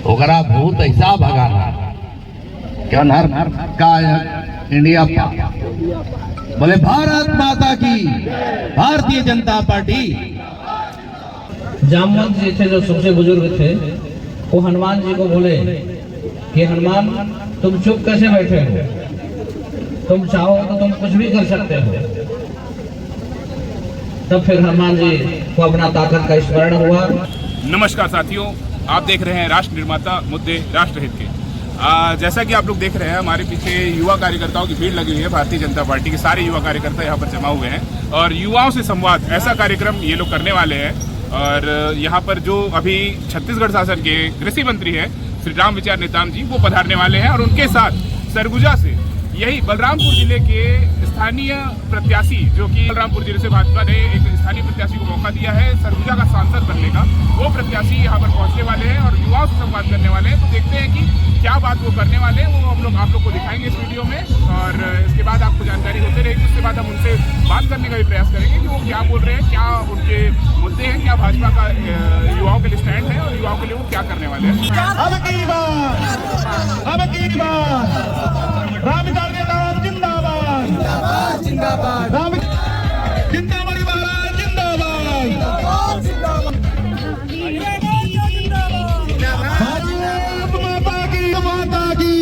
ओकरा भूत ऐसा भगाना क्या नर का इंडिया बोले भारत माता की, भारतीय जनता पार्टी। जामवंत जी थे जो सबसे बुजुर्ग थे, वो हनुमान जी को बोले कि हनुमान तुम चुप कैसे बैठे हो, तुम चाहो तो तुम कुछ भी कर सकते हो। तब फिर हनुमान जी को अपना ताकत का स्मरण हुआ। नमस्कार साथियों, आप देख रहे हैं राष्ट्र निर्माता मुद्दे राष्ट्रहित के। जैसा कि आप लोग देख रहे हैं, हमारे पीछे युवा कार्यकर्ताओं की भीड़ लगी हुई है। भारतीय जनता पार्टी के सारे युवा कार्यकर्ता यहाँ पर जमा हुए हैं और युवाओं से संवाद ऐसा कार्यक्रम ये लोग करने वाले हैं। और यहाँ पर जो अभी छत्तीसगढ़ शासन के कृषि मंत्री हैं श्री राम विचार नेताम जी, वो पधारने वाले हैं और उनके साथ सरगुजा से यही बलरामपुर जिले के स्थानीय प्रत्याशी, जो कि बलरामपुर जिले से भाजपा ने एक स्थानीय प्रत्याशी को मौका दिया है सरगुजा का सांसद बनने का, वो प्रत्याशी यहाँ पर पहुँचने वाले हैं और युवाओं से संवाद करने वाले हैं। तो देखते हैं कि क्या बात वो करने वाले हैं, वो हम लोग आप लोग को दिखाएंगे इस वीडियो में और इसके बाद आपको जानकारी होते रहेगी। उसके बाद हम उनसे बात करने का भी प्रयास करेंगे कि वो क्या बोल रहे हैं, क्या उनके मुद्दे हैं, क्या भाजपा का युवाओं के लिए स्टैंड है और युवाओं के लिए वो क्या करने वाले हैं। राम विचार नेताम जिंदाबाद, जिंदाबाद, जिंदाबाद, राम जिंदाबाद, महाराज जिंदाबाद, जिंदाबाद, जिंदाबाद, भारत माता की, माता की,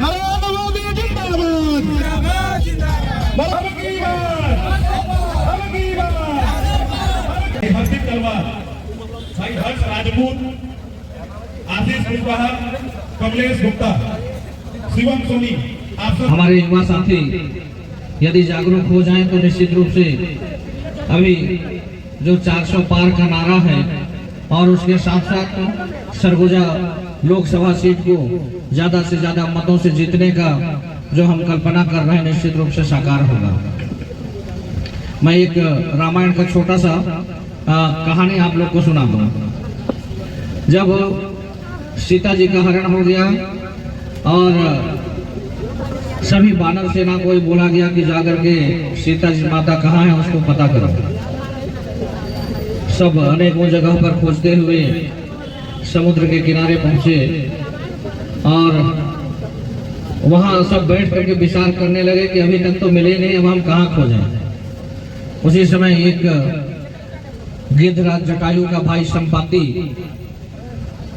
नरेंद्र मोदी जिंदाबाद, जिंदाबाद, जिंदाबाद, हम की बात, हम की बात। हर्षित तलवार, भाई हर्ष राजपूत, आशीष कुशवाहा, कमलेश गुप्ता, शिवम सोनी, हमारे युवा साथी यदि जागरूक हो जाएं तो निश्चित रूप से अभी जो 400 पार का नारा है और उसके साथ साथ सरगुजा लोकसभा सीट को ज्यादा से ज्यादा मतों से जीतने का जो हम कल्पना कर रहे हैं निश्चित रूप से साकार होगा। मैं एक रामायण का छोटा सा कहानी आप लोग को सुना दूं। जब सीता जी का हरण हो गया और सभी वानर सेना को बोला गया कि जाकर के सीता जी माता कहाँ है उसको पता करो। सब अनेकों जगह पर खोजते हुए समुद्र के किनारे पहुंचे और वहां सब बैठ करके विचार करने लगे कि अभी तक तो मिले नहीं, अब हम कहाँ खोजें। उसी समय एक गिद्धराज जटायु का भाई संपाति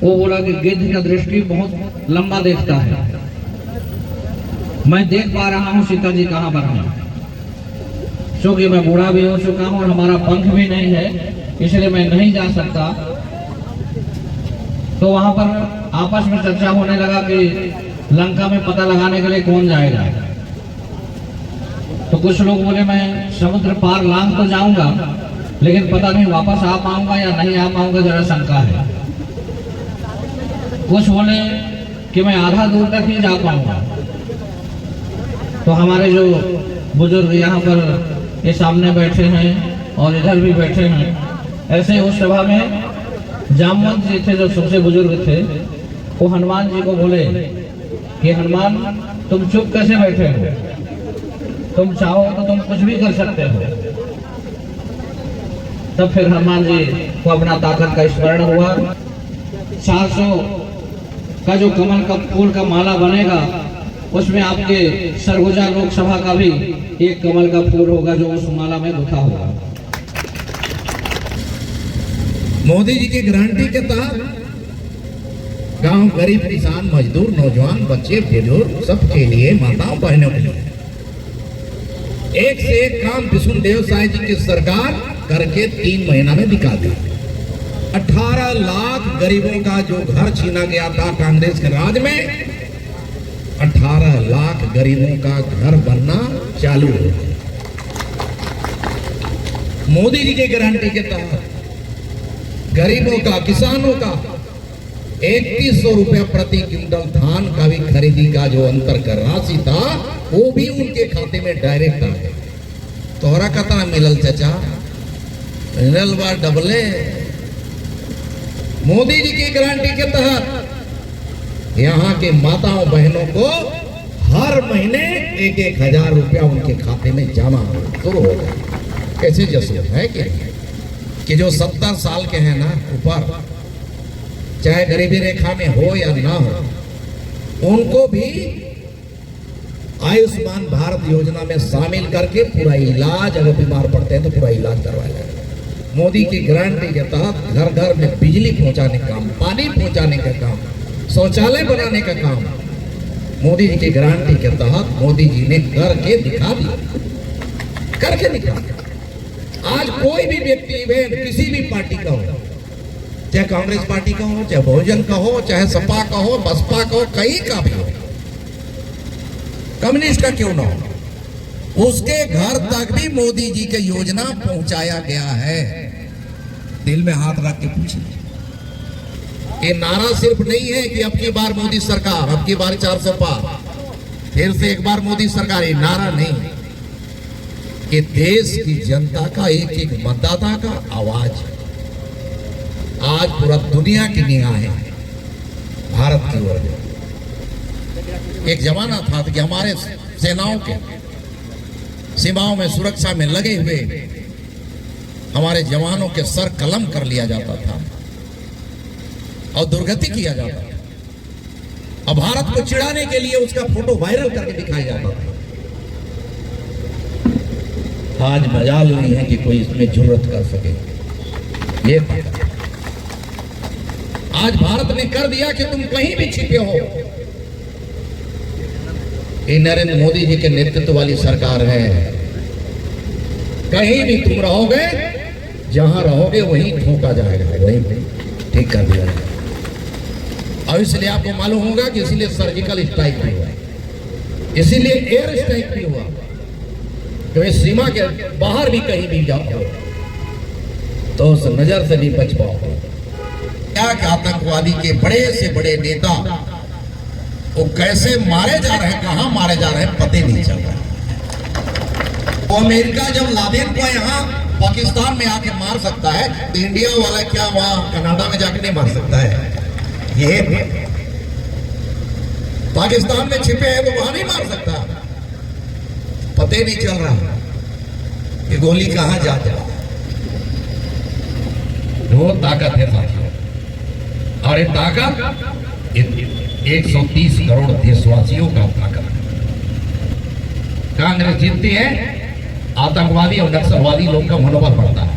वो बोला कि गिद्ध का दृष्टि बहुत लंबा देखता है, मैं देख पा रहा हूँ सीता जी कहाँ पर हैं, क्योंकि मैं बूढ़ा भी हो चुका हूँ और हमारा पंख भी नहीं है, इसलिए मैं नहीं जा सकता। तो वहां पर आपस में चर्चा होने लगा कि लंका में पता लगाने के लिए कौन जाएगा। तो कुछ लोग बोले मैं समुद्र पार लांग तो जाऊंगा, लेकिन पता नहीं वापस आ पाऊंगा या नहीं आ पाऊंगा, जरा शंका है। कुछ बोले कि मैं आधा दूर तक ही जा पाऊंगा। तो हमारे जो बुजुर्ग यहाँ पर ये सामने बैठे हैं और इधर भी बैठे हैं, ऐसे उस सभा में जामवंत जी थे जो सबसे बुजुर्ग थे, वो हनुमान जी को बोले कि हनुमान तुम चुप कैसे बैठे हो, तुम चाहो तो तुम कुछ भी कर सकते हो। तब फिर हनुमान जी को अपना ताकत का स्मरण हुआ। 400 का जो कमल का फूल का माला बनेगा उसमें आपके सरगुजा लोकसभा का भी एक कमल का फूल होगा जो उस माला में गुथा होगा। मोदी जी की गारंटी के तहत गांव गरीब किसान मजदूर नौजवान बच्चे बुजुर्ग सबके लिए माताओं बहनों के लिए एक से एक काम विष्णुदेव साय जी की सरकार करके 3 महीना में दिखा दी। 18 लाख गरीबों का जो घर छीना गया था कांग्रेस के राज में, 18 लाख गरीबों का घर बनना चालू हो गया मोदी जी की गारंटी के तहत। गरीबों का, किसानों का 3100 रुपया प्रति क्विंटल धान का भी खरीदी का जो अंतर कर राशि था वो भी उनके खाते में डायरेक्ट आ गया। तोहरा कितना मिलल चाचा? मिलल बा डबले। मोदी जी की गारंटी के तहत यहाँ के माताओं बहनों को हर महीने 1,000 रुपया उनके खाते में जमा शुरू हो गया। कैसे जसो है कि जो 70 साल के हैं ना ऊपर चाहे गरीबी रेखा में हो या ना हो, उनको भी आयुष्मान भारत योजना में शामिल करके पूरा इलाज, अगर बीमार पड़ते हैं तो पूरा इलाज करवाया जाएगा। मोदी की गारंटी के तहत घर घर में बिजली पहुंचाने का काम, पानी पहुंचाने का काम, शौचालय बनाने का काम मोदी जी की गारंटी के तहत मोदी जी ने करके दिखा दिया, करके दिखा दिया। आज कोई भी व्यक्ति इवेंट किसी भी पार्टी का हो, चाहे कांग्रेस पार्टी का हो, चाहे बहुजन का हो, चाहे सपा का हो, बसपा का हो, कहीं का भी हो, कम्युनिस्ट का क्यों ना हो, उसके घर तक भी मोदी जी की योजना पहुंचाया गया है। दिल में हाथ रख के पूछिए, ये नारा सिर्फ नहीं है कि अब की बार मोदी सरकार, अब की बार 400 पार, फिर से एक बार मोदी सरकार, ये नारा नहीं, कि देश की जनता का एक एक मतदाता का आवाज है। आज पूरा दुनिया की निगाहें भारत की ओर है। एक जमाना था कि हमारे सेनाओं के सीमाओं में सुरक्षा में लगे हुए हमारे जवानों के सर कलम कर लिया जाता था और दुर्गति किया जाता था, और भारत को चिढ़ाने के लिए उसका फोटो वायरल करके दिखाया जाता था। आज मजाल नहीं है कि कोई इसमें जुर्रत कर सके। ये आज भारत ने कर दिया कि तुम कहीं भी छिपे हो, ये नरेंद्र मोदी जी के नेतृत्व वाली सरकार है। कहीं भी तुम रहोगे, जहां रहोगे वहीं ठोका जाएगा, वहीं ठीक कर दिया जाएगा। और इसलिए आपको मालूम होगा कि इसीलिए सर्जिकल स्ट्राइक भी हुआ, इसीलिए एयर स्ट्राइक भी हुआ, तो इस सीमा के बाहर भी कहीं भी जाओ तो उस नजर से नहीं बच पाओ। क्या कि आतंकवादी के बड़े से बड़े नेता वो कैसे मारे जा रहे हैं, कहां मारे जा रहे हैं, पते नहीं चल रहा। वो अमेरिका जब लादेन को यहाँ पाकिस्तान में आके मार सकता है, तो इंडिया वाला क्या वहां कनाडा में जाके नहीं मार सकता है? ये पाकिस्तान में छिपे हैं तो वहां नहीं मार सकता। पते नहीं चल रहा कि गोली कहां जाता है। वो ताकत है साथियों, और ये ताकत 130 करोड़ देशवासियों का ताकत। कांग्रेस जीतती है, आतंकवादी और नक्सलवादी लोगों का मनोबल बढ़ता है।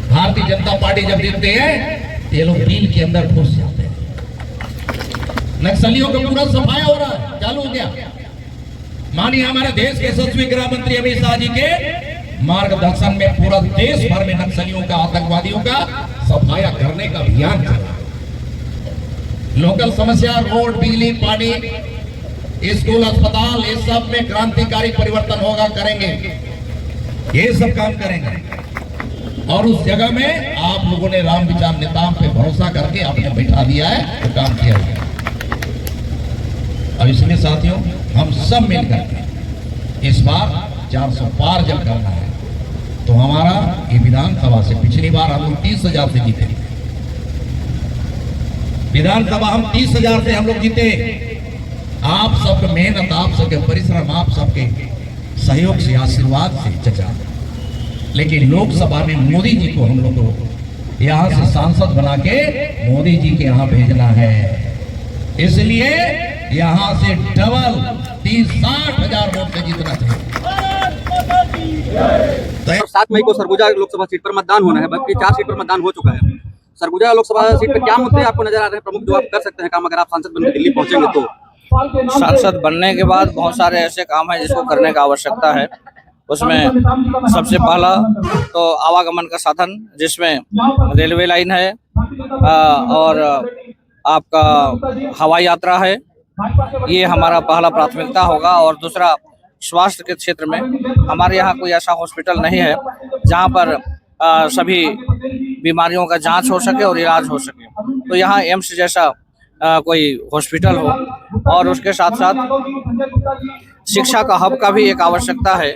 भारतीय जनता पार्टी जब जीतती है, ये लोग बिल के अंदर घुस जाते हैं। नक्सलियों का पूरा सफाया हो रहा है, चालू हो गया। मानिए हमारे देश के यशस्वी गृह मंत्री अमित शाह जी के मार्गदर्शन में पूरा देश भर में नक्सलियों का, आतंकवादियों का सफाया करने का अभियान चल रहा है। लोकल समस्या, रोड, बिजली, पानी, स्कूल, अस्पताल, ये सब में क्रांतिकारी परिवर्तन होगा, करेंगे, ये सब काम करेंगे। और उस जगह में आप लोगों ने राम विचार नेताओं पे भरोसा करके आपने बैठा दिया है, तो काम किया गया। और इसलिए साथियों, हम सब मिलकर इस बार 400 पार जब करना है, तो हमारा ये विधानसभा से, पिछली बार हम लोग 30,000 से जीते, विधानसभा हम 30,000 से हम लोग जीते। आप सबके मेहनत, आप सबके परिश्रम, आप सबके सहयोग से, आशीर्वाद से चचा। लेकिन लोकसभा में मोदी जी को हम लोग को यहाँ से सांसद बना के मोदी जी के यहाँ भेजना है। इसलिए यहाँ से डबल 30-60,000 वोट से जीतना चाहिए। 7 मई को सरगुजा लोकसभा सीट पर मतदान होना है, बल्कि 4 सीट पर मतदान हो चुका है। सरगुजा लोकसभा सीट पर क्या मुद्दे आपको नजर आ रहे हैं प्रमुख, जो आप कर सकते हैं काम अगर आप सांसद बनकर दिल्ली पहुंचेंगे तो? सांसद बनने के बाद बहुत सारे ऐसे काम हैं जिसको करने की आवश्यकता है। उसमें सबसे पहला तो आवागमन का साधन, जिसमें रेलवे लाइन है और आपका हवाई यात्रा है, ये हमारा पहला प्राथमिकता होगा। और दूसरा, स्वास्थ्य के क्षेत्र में हमारे यहाँ कोई ऐसा हॉस्पिटल नहीं है जहाँ पर सभी बीमारियों का जांच हो सके और इलाज हो सके, तो यहाँ एम्स जैसा कोई हॉस्पिटल हो। और उसके साथ साथ शिक्षा का हब का भी एक आवश्यकता है।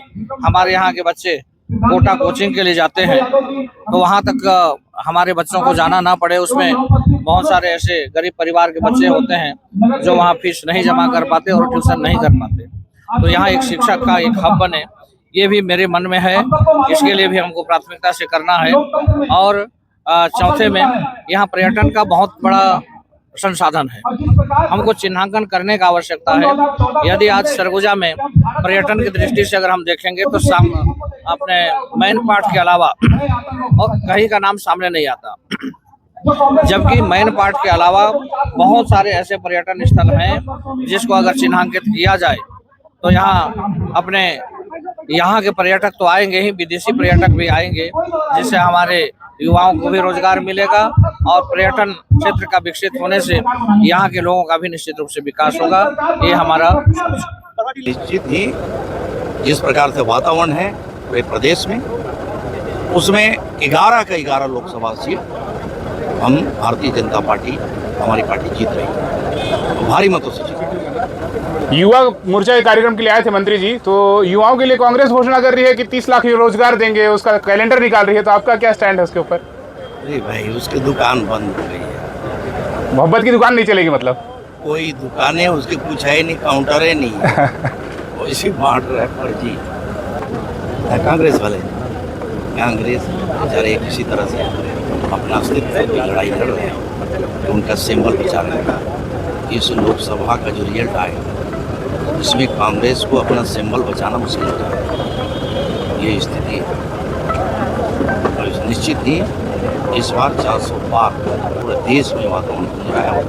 हमारे यहाँ के बच्चे कोटा कोचिंग के लिए जाते हैं, तो वहाँ तक हमारे बच्चों को जाना ना पड़े। उसमें बहुत सारे ऐसे गरीब परिवार के बच्चे होते हैं जो वहाँ फीस नहीं जमा कर पाते और ट्यूशन नहीं कर पाते, तो यहाँ एक शिक्षा का एक हब बने, ये भी मेरे मन में है। इसके लिए भी हमको प्राथमिकता से करना है। और चौथे में यहाँ पर्यटन का बहुत बड़ा संसाधन है। हमको चिन्हांकन करने का आवश्यकता है। यदि आज सरगुजा में पर्यटन की दृष्टि से अगर हम देखेंगे तो अपने मैन पार्ट के अलावा और कहीं का नाम सामने नहीं आता, जबकि मैन पार्ट के अलावा बहुत सारे ऐसे पर्यटन स्थल हैं जिसको अगर चिन्हांकित किया जाए तो यहाँ के पर्यटक तो आएंगे ही, विदेशी पर्यटक भी आएंगे, जिससे हमारे युवाओं को भी रोजगार मिलेगा और पर्यटन क्षेत्र का विकसित होने से यहाँ के लोगों का भी निश्चित रूप से विकास होगा। ये हमारा निश्चित ही जिस प्रकार से वातावरण है पूरे प्रदेश में, उसमें 11 का 11 लोकसभा सीट हम भारतीय जनता पार्टी, हमारी पार्टी जीत रही है, भारी मतों से जीत। युवा मोर्चा के कार्यक्रम के लिए आए थे मंत्री जी, तो युवाओं के लिए कांग्रेस घोषणा कर रही है कि 30 लाख रोजगार देंगे, उसका कैलेंडर निकाल रही है, तो आपका क्या स्टैंड है उसके ऊपर? अरे भाई, उसकी दुकान बंद हो गई है। मोहब्बत की दुकान नहीं चलेगी मतलब? कोई दुकानें उसके कुछ है नहीं, काउंटर है नहीं, वैसे बांट रहा है फर्जी। कांग्रेस वाले, कांग्रेस बेचारे किसी तरह से अपना अस्तित्व की लड़ाई लड़ रहे हैं, उनका सिंबल बचाने का। इस लोकसभा का जो रिजल्ट आएगा इसमें कांग्रेस को अपना सिंबल बचाना मुश्किल हो जाएगा, ये स्थिति है। और निश्चित ही इस बार 400 पार पूरे देश में वातावरण हो रहा है।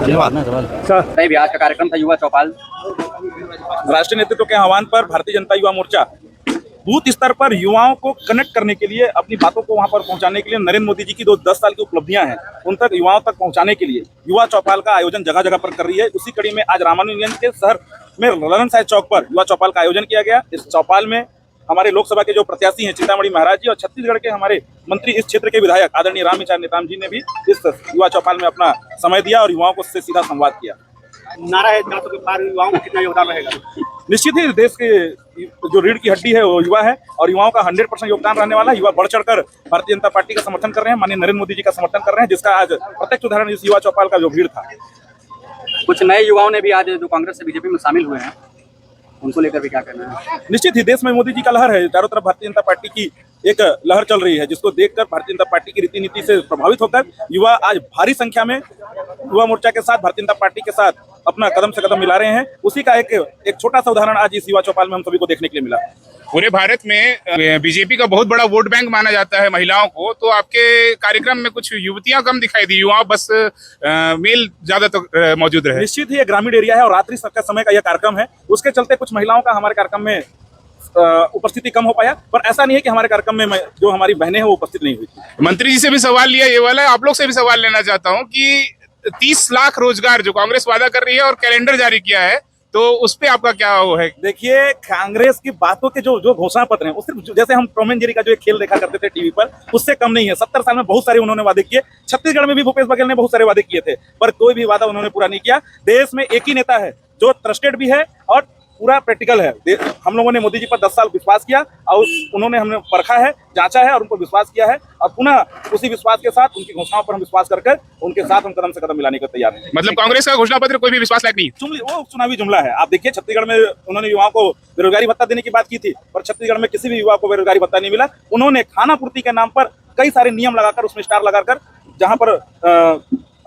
धन्यवाद सर। नहीं भी आज का कार्यक्रम था युवा चौपाल। राष्ट्रीय नेतृत्व के आह्वान पर भारतीय जनता युवा मोर्चा बूथ स्तर पर युवाओं को कनेक्ट करने के लिए, अपनी बातों को वहां पर पहुंचाने के लिए, नरेंद्र मोदी जी की 10 साल की उपलब्धियां हैं उन तक युवाओं तक पहुंचाने के लिए युवा चौपाल का आयोजन जगह जगह पर कर रही है। उसी कड़ी में आज रामानुजगंज के शहर में ललन साय चौक पर युवा चौपाल का आयोजन किया गया। इस चौपाल में हमारे लोकसभा के जो प्रत्याशी हैं चिंतामणि महाराज जी और छत्तीसगढ़ के हमारे मंत्री, इस क्षेत्र के विधायक आदरणीय रामविचार नेताम जी ने भी इस युवा चौपाल में अपना समय दिया और युवाओं को उससे सीधा संवाद किया। नारा है 400 के पार, युवाओं को कितना योगदान रहेगा? निश्चित ही देश के जो रीढ़ की हड्डी है वो युवा है और युवाओं का 100% योगदान रहने वाला है। युवा बढ़ चढ़कर भारतीय जनता पार्टी का समर्थन कर रहे हैं, माननीय नरेंद्र मोदी जी का समर्थन कर रहे हैं, जिसका आज प्रत्यक्ष उदाहरण इस युवा चौपाल का जो भीड़ था। कुछ नए युवाओं ने भी आज जो कांग्रेस से बीजेपी में शामिल हुए हैं, उनको लेकर भी क्या कहना है? निश्चित ही देश में मोदी जी का लहर है, चारों तरफ भारतीय जनता पार्टी की एक लहर चल रही है, जिसको देखकर भारतीय जनता पार्टी की रीति नीति से प्रभावित होकर युवा आज भारी संख्या में युवा मोर्चा के साथ, भारतीय जनता पार्टी के साथ अपना कदम से कदम मिला रहे हैं। उसी का एक छोटा सा उदाहरण आज इस युवा चौपाल में हम सभी को देखने के लिए मिला। पूरे भारत में बीजेपी का बहुत बड़ा वोट बैंक माना जाता है महिलाओं को, तो आपके कार्यक्रम में कुछ युवतियां कम दिखाई दी, युवा बस मेल ज्यादा तो मौजूद रहे। निश्चित ही ग्रामीण एरिया है और रात्रि समय का यह कार्यक्रम है, उसके चलते कुछ महिलाओं का हमारे कार्यक्रम में उपस्थिति कम हो पाया, पर ऐसा नहीं है कि हमारे कार्यक्रम में जो हमारी बहनें हैं वो उपस्थित नहीं हुई। मंत्री जी से भी सवाल लिया ये वाला, आप लोग से भी सवाल लेना चाहता हूँ कि 30 लाख रोजगार जो कांग्रेस वादा कर रही है और कैलेंडर जारी किया है, तो उस पे आपका क्या वो है? देखिए, कांग्रेस की बातों के जो घोषणा पत्र हैं वो सिर्फ जैसे हम टॉम एंड जेरी का जो एक खेल देखा करते थे टीवी पर, उससे कम नहीं है। 70 साल में बहुत सारे उन्होंने वादे किए। छत्तीसगढ़ में भी भूपेश बघेल ने बहुत सारे वादे किए थे, पर कोई भी वादा उन्होंने पूरा नहीं किया। देश में एक ही नेता है जो ट्रस्टेड भी है और पूरा प्रैक्टिकल है। हम लोगों ने मोदी जी पर 10 साल विश्वास किया और उन्होंने हमने परखा है, जांचा है और उनको विश्वास किया है, और पुनः उसी विश्वास के साथ उनकी घोषणाओं पर हम विश्वास करके उनके साथ हम कदम से कदम मिलाने को तैयार हैं। मतलब कांग्रेस का घोषणा पत्र कोई भी विश्वास लायक नहीं, वो चुनावी जुमला है। आप देखिए, छत्तीसगढ़ में उन्होंने युवाओं को बेरोजगारी भत्ता देने की बात की थी, पर छत्तीसगढ़ में किसी भी युवा को बेरोजगारी भत्ता नहीं मिला। उन्होंने खाना पूर्ति के नाम पर कई सारे नियम लगाकर, उसमें स्टार लगाकर, जहां पर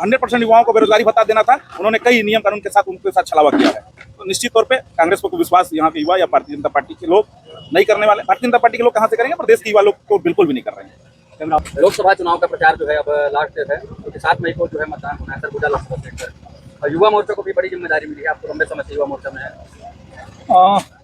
100% युवाओं को बेरोजगारी भत्ता देना था, उन्होंने कई नियम कानून के साथ उनके साथ छलावा किया है। तो निश्चित तौर पे कांग्रेस को विश्वास यहाँ के युवा या भारतीय जनता पार्टी के लोग नहीं करने वाले। भारतीय जनता पार्टी के लोग कहाँ से करेंगे, प्रदेश के युवा लोग तो बिल्कुल भी नहीं कर रहे हैं। लोकसभा चुनाव का प्रचार जो है अब लास्ट है, क्योंकि 7 मई को जो है मतदान होना है सरगुजा लोकसभा सीट पर, और युवा मोर्चा को भी बड़ी जिम्मेदारी मिली है। आपको लंबे समय से युवा मोर्चा में है।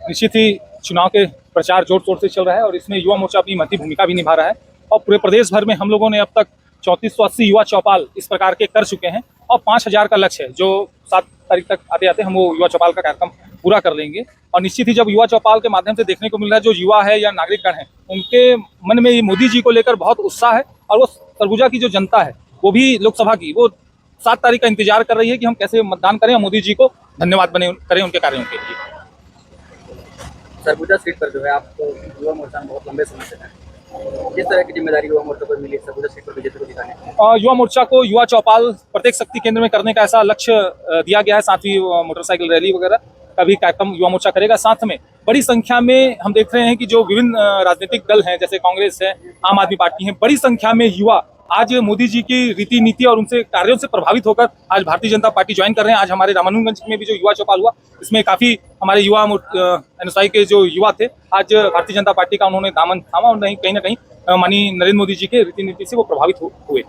निश्चित ही चुनाव के प्रचार जोर शोर से चल रहा है और इसमें युवा मोर्चा अपनी महत्वपूर्ण भूमिका भी निभा रहा है, और पूरे प्रदेश भर में हम लोगों ने अब तक 3480 युवा चौपाल इस प्रकार के कर चुके हैं, और 5000 का लक्ष्य है जो 7 तारीख तक आते आते हम वो युवा चौपाल का कार्यक्रम पूरा कर लेंगे। और निश्चित ही जब युवा चौपाल के माध्यम से देखने को मिल रहा है, जो युवा है या नागरिकगण है, उनके मन में ये मोदी जी को लेकर बहुत उत्साह है, और वो सरगुजा की जो जनता है वो भी लोकसभा की, वो 7 तारीख का इंतजार कर रही है कि हम कैसे मतदान करें और मोदी जी को धन्यवाद करें उनके कार्यों के लिए। सरगुजा सीट पर जो है आपको युवा मोर्चा में बहुत लंबे समय से है, किस तरह की जिम्मेदारी युवा मोर्चा को मिली सरगुजा सीट पर बीजेपी को दिखाने की? युवा मोर्चा को युवा चौपाल प्रत्येक शक्ति केंद्र में करने का ऐसा लक्ष्य दिया गया है, साथ ही मोटरसाइकिल रैली वगैरह, का भी कार्यक्रम युवा मोर्चा करेगा। साथ में बड़ी संख्या में हम देख रहे हैं कि जो विभिन्न राजनीतिक दल हैं, जैसे कांग्रेस है, आम आदमी पार्टी है, बड़ी संख्या में युवा आज मोदी जी की रीति नीति और उनसे कार्यों से प्रभावित होकर आज भारतीय जनता पार्टी ज्वाइन कर रहे हैं। आज हमारे रामानुजगंज में भी जो युवा चौपाल हुआ, इसमें काफी हमारे युवा अनुसारी के जो युवा थे, आज भारतीय जनता पार्टी का उन्होंने दामन थामा और कहीं ना कहीं माननीय नरेंद्र मोदी जी के रीति नीति से वो प्रभावित हुए।